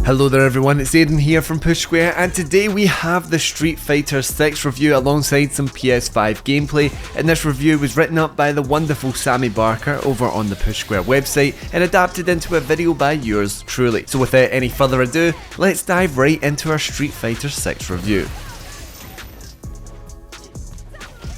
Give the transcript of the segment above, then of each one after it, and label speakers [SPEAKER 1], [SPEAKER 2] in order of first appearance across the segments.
[SPEAKER 1] Hello there everyone, it's Aiden here from Push Square, and today we have the Street Fighter 6 review alongside some PS5 gameplay, and this review was written up by the wonderful Sammy Barker over on the Push Square website and adapted into a video by yours truly. So without any further ado, let's dive right into our Street Fighter 6 review.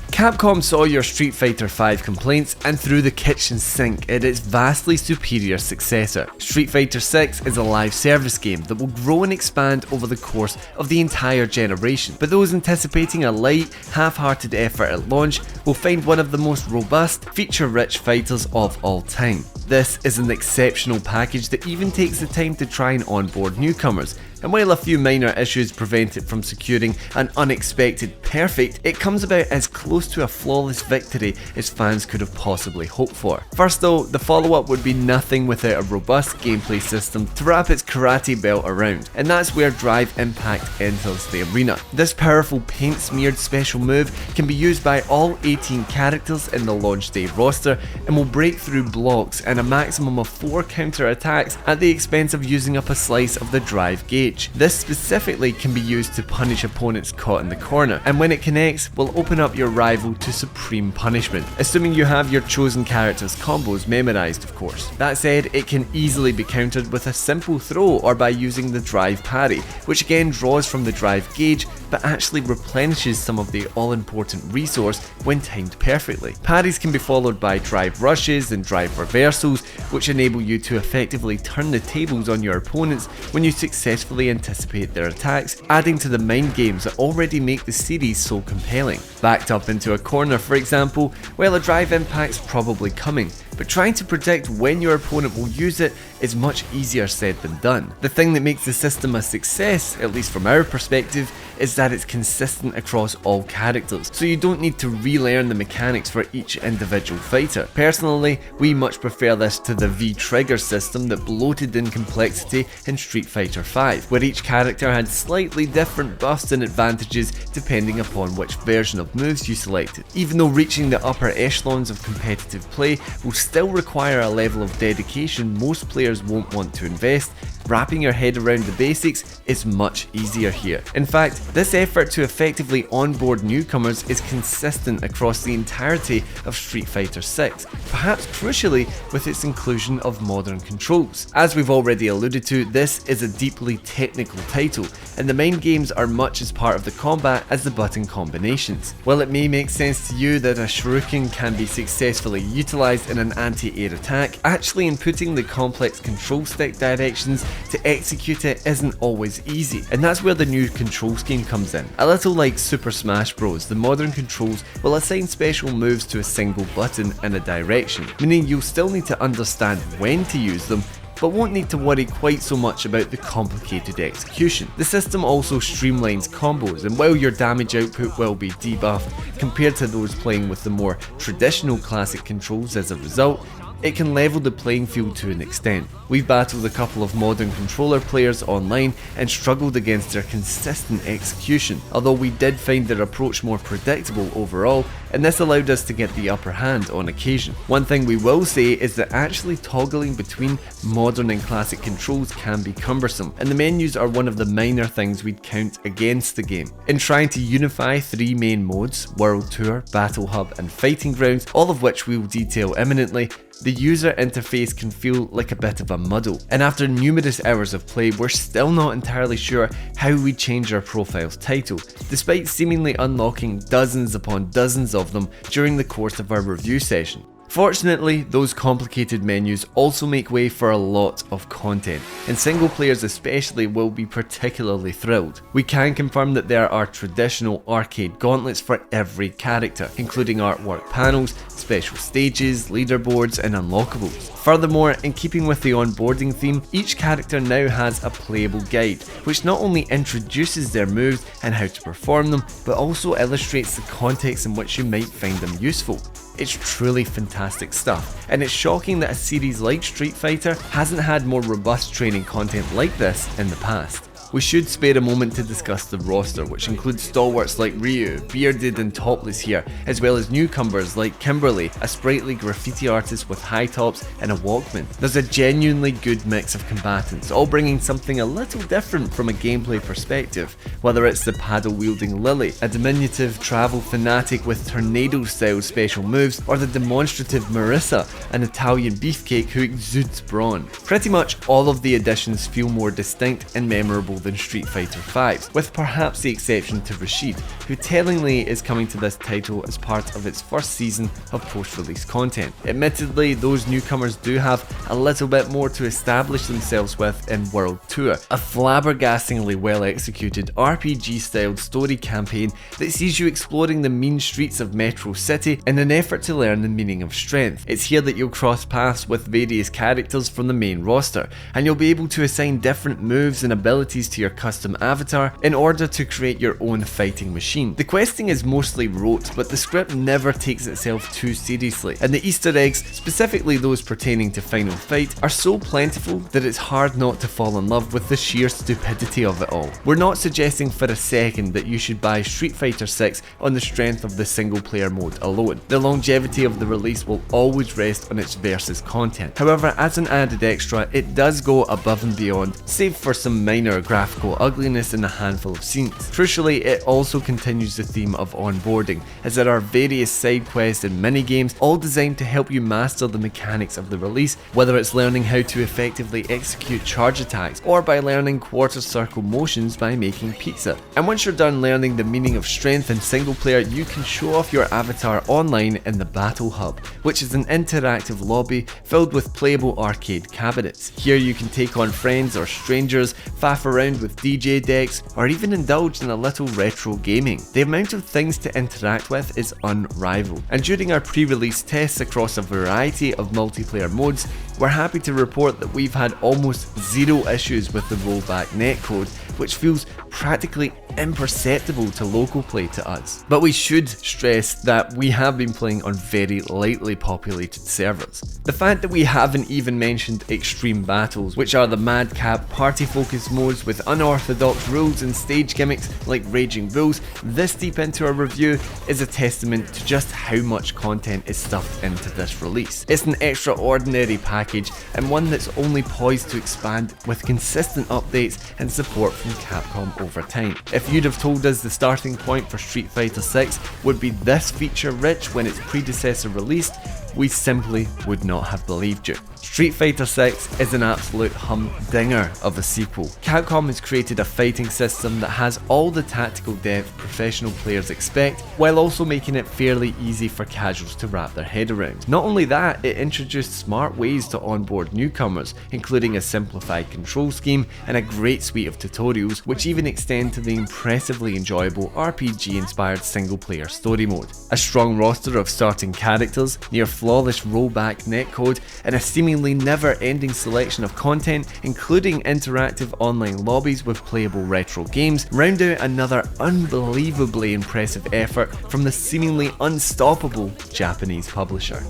[SPEAKER 1] Capcom saw your Street Fighter 5 complaints and threw the kitchen sink at its vastly superior successor. Street Fighter 6 is a live service game that will grow and expand over the course of the entire generation, but those anticipating a light, half-hearted effort at launch will find one of the most robust, feature-rich fighters of all time. This is an exceptional package that even takes the time to try and onboard newcomers, and while a few minor issues prevent it from securing an unexpected perfect, it comes about as close to a flawless victory as fans could have possibly hoped for. First though, the follow-up would be nothing without a robust gameplay system to wrap its karate belt around, and that's where Drive Impact enters the arena. This powerful paint-smeared special move can be used by all 18 characters in the launch day roster and will break through blocks and a maximum of 4 counter attacks at the expense of using up a slice of the drive gauge. This specifically can be used to punish opponents caught in the corner, and when it connects will open up your rival to supreme punishment, assuming you have your chosen character's combos memorized of course. That said, it can easily be countered with a simple throw or by using the drive parry, which again draws from the drive gauge but actually replenishes some of the all-important resource when timed perfectly. Parries can be followed by drive rushes and drive reversals, which enable you to effectively turn the tables on your opponents when you successfully anticipate their attacks, adding to the mind games that already make the series so compelling. Backed up into a corner for example, well, a drive impact's probably coming, but trying to predict when your opponent will use it is much easier said than done. The thing that makes the system a success, at least from our perspective, is that it's consistent across all characters, so you don't need to relearn the mechanics for each individual fighter. Personally, we much prefer this to the V-trigger system that bloated in complexity in Street Fighter 5, where each character had slightly different buffs and advantages depending upon which version of moves you selected. Even though reaching the upper echelons of competitive play will still require a level of dedication most players won't want to invest, wrapping your head around the basics is much easier here. In fact, this effort to effectively onboard newcomers is consistent across the entirety of Street Fighter 6, perhaps crucially with its inclusion of modern controls. As we've already alluded to, this is a deeply technical title, and the main games are much as part of the combat as the button combinations. While it may make sense to you that a shuriken can be successfully utilised in an anti-air attack, actually inputting the complex control stick directions to execute it isn't always easy, and that's where the new control scheme comes in. A little like Super Smash Bros, the modern controls will assign special moves to a single button in a direction, meaning you'll still need to understand when to use them, but won't need to worry quite so much about the complicated execution. The system also streamlines combos, and while your damage output will be debuffed compared to those playing with the more traditional classic controls as a result, it can level the playing field to an extent. We've battled a couple of modern controller players online and struggled against their consistent execution, although we did find their approach more predictable overall, and this allowed us to get the upper hand on occasion. One thing we will say is that actually toggling between modern and classic controls can be cumbersome, and the menus are one of the minor things we'd count against the game. In trying to unify 3 main modes, World Tour, Battle Hub and Fighting Grounds, all of which we will detail imminently, the user interface can feel like a bit of a muddle, and after numerous hours of play we're still not entirely sure how we change our profile's title, despite seemingly unlocking dozens upon dozens of them during the course of our review session. Fortunately, those complicated menus also make way for a lot of content, and single players especially will be particularly thrilled. We can confirm that there are traditional arcade gauntlets for every character, including artwork panels, special stages, leaderboards and unlockables. Furthermore, in keeping with the onboarding theme, each character now has a playable guide, which not only introduces their moves and how to perform them, but also illustrates the context in which you might find them useful. It's truly fantastic stuff, and it's shocking that a series like Street Fighter hasn't had more robust training content like this in the past. we should spare a moment to discuss the roster, which includes stalwarts like Ryu, bearded and topless here, as well as newcomers like Kimberly, a sprightly graffiti artist with high tops and a Walkman. There's a genuinely good mix of combatants, all bringing something a little different from a gameplay perspective, whether it's the paddle-wielding Lily, a diminutive travel fanatic with tornado-style special moves, or the demonstrative Marissa, an Italian beefcake who exudes brawn. Pretty much all of the additions feel more distinct and memorable than Street Fighter V's, with perhaps the exception to Rashid, who tellingly is coming to this title as part of its first season of post-release content. Admittedly, those newcomers do have a little bit more to establish themselves with in World Tour, a flabbergastingly well executed RPG-styled story campaign that sees you exploring the mean streets of Metro City in an effort to learn the meaning of strength. It's here that you'll cross paths with various characters from the main roster, and you'll be able to assign different moves and abilities to your custom avatar in order to create your own fighting machine. The questing is mostly rote, but the script never takes itself too seriously, and the Easter eggs, specifically those pertaining to Final Fight, are so plentiful that it's hard not to fall in love with the sheer stupidity of it all. We're not suggesting for a second that you should buy Street Fighter 6 on the strength of the single player mode alone. The longevity of the release will always rest on its versus content. However, as an added extra, it does go above and beyond, save for some minor graphical ugliness in a handful of scenes. Crucially, it also continues the theme of onboarding, as there are various side quests and mini-games, all designed to help you master the mechanics of the release, whether it's learning how to effectively execute charge attacks, or by learning quarter circle motions by making pizza. And once you're done learning the meaning of strength in single player, you can show off your avatar online in the Battle Hub, which is an interactive lobby filled with playable arcade cabinets. Here you can take on friends or strangers, faff around with DJ decks, or even indulge in a little retro gaming. The amount of things to interact with is unrivaled, and during our pre-release tests across a variety of multiplayer modes, we're happy to report that we've had almost zero issues with the rollback netcode, which feels practically imperceptible to local play to us. But we should stress that we have been playing on very lightly populated servers. The fact that we haven't even mentioned extreme battles, which are the madcap party focused modes with unorthodox rules and stage gimmicks like Raging Bulls, this deep into our review is a testament to just how much content is stuffed into this release. It's an extraordinary package, and one that's only poised to expand with consistent updates and support from Capcom over time. If you'd have told us the starting point for Street Fighter 6 would be this feature rich when its predecessor released, we simply would not have believed you. Street Fighter 6 is an absolute humdinger of a sequel. Capcom has created a fighting system that has all the tactical depth professional players expect, while also making it fairly easy for casuals to wrap their head around. Not only that, it introduced smart ways to onboard newcomers, including a simplified control scheme and a great suite of tutorials, which even extend to the impressively enjoyable RPG-inspired single-player story mode. A strong roster of starting characters, near flawless rollback netcode, and a seemingly never-ending selection of content, including interactive online lobbies with playable retro games, round out another unbelievably impressive effort from the seemingly unstoppable Japanese publisher.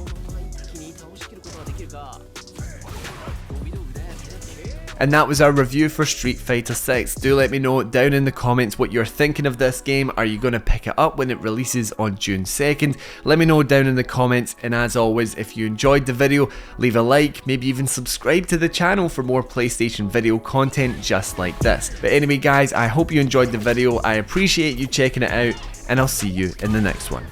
[SPEAKER 1] And that was our review for Street Fighter 6. Do let me know down in the comments what you're thinking of this game. Are you going to pick it up when it releases on June 2nd? Let me know down in the comments, and as always, if you enjoyed the video, leave a like, maybe even subscribe to the channel for more PlayStation video content just like this. But anyway guys, I hope you enjoyed the video, I appreciate you checking it out, and I'll see you in the next one.